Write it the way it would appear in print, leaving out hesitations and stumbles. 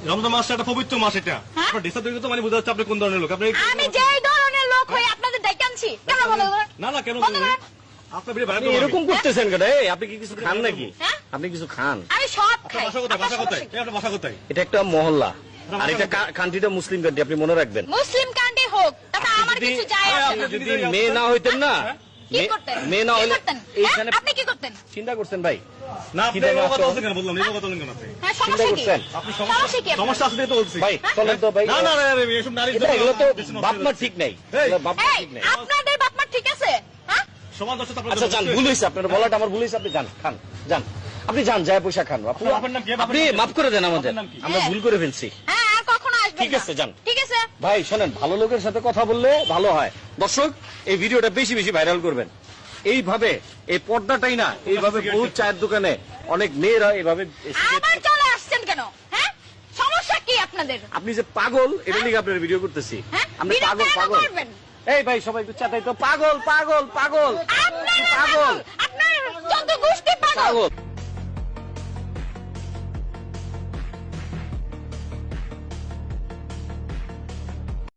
রমজান মাসটা একটা পবিত্র মাস, এটা আপনার ড্রেসটা দেখে তো মানে বোঝা যাচ্ছে আপনি কোন ধরনের লোক। আপনি আমি যেই ধরনের লোক হই আপনাদের ডেকেনছি কেন বন্ধ করেন? না না, কেন আপনি এরকম করতেছেন কেন? আপনি কি কিছু খান নাকি? আপনি কিছু খান? আমি সব খাই। বাসা কোথায়? এটা একটা মহল্লা, আর এটা কান্ট্রিটা মুসলিম কান্ট্রি, আপনি মনে রাখবেন। মুসলিম কান্ট্রি হোক, তাতে আমার কিছু যায় আসে না। যদি মেয়ে না হইতেন না, কি করতেন? মেয়ে না হইলে এইখানে আপনি কি করতেন? চিন্তা করছেন ভাই? না, আপনি এই কথা বলছেন কেন? বললাম এই কথা বলেন কেন আপনি? হ্যাঁ, সমস্যা কি? আপনি সমস্যা কি? সমস্যা আছে তো বলছি ভাই চলেন তো ভাই। না না, এসব নারী এগুলো তো বাপমার ঠিক নাই, বাপমার ঠিক নাই। আপনাদের বাপ মা ঠিক আছে? হ্যাঁ, সমান দর্শক আপনার। আচ্ছা যান, ভুল হয়েছে আপনার বলাটা, আমার ভুল হয়েছে। আপনি যান, খান, যান, আপনি যান, যায় পয়সা খান। আপনি মাফ করে দেন আমাদের, আমরা ভুল করে ফেলছি। হ্যাঁ, আর কখনো আসবেন না। ঠিক আছে, যান। ঠিক আছে ভাই শোনেন, ভালো লোকের সাথে কথা বললে ভালো হয়। দর্শক, এই ভিডিওটা বেশি বেশি ভাইরাল করবেন। এইভাবে এই পর্দাটাই না, এইভাবে বহুত চায়ের দোকানে অনেক মেয়েরা এইভাবে। আবার চলে আসছেন কেন? হ্যাঁ, সমস্যা কি আপনাদের? আপনি যে পাগল, এটা নিয়ে আপনার ভিডিও করতেছি। আপনি পাগল পাগল। এই ভাই সবাই একটু চাটাই তো, পাগল পাগল পাগল আপনার পাগল, আপনার যত গোষ্ঠী পাগল।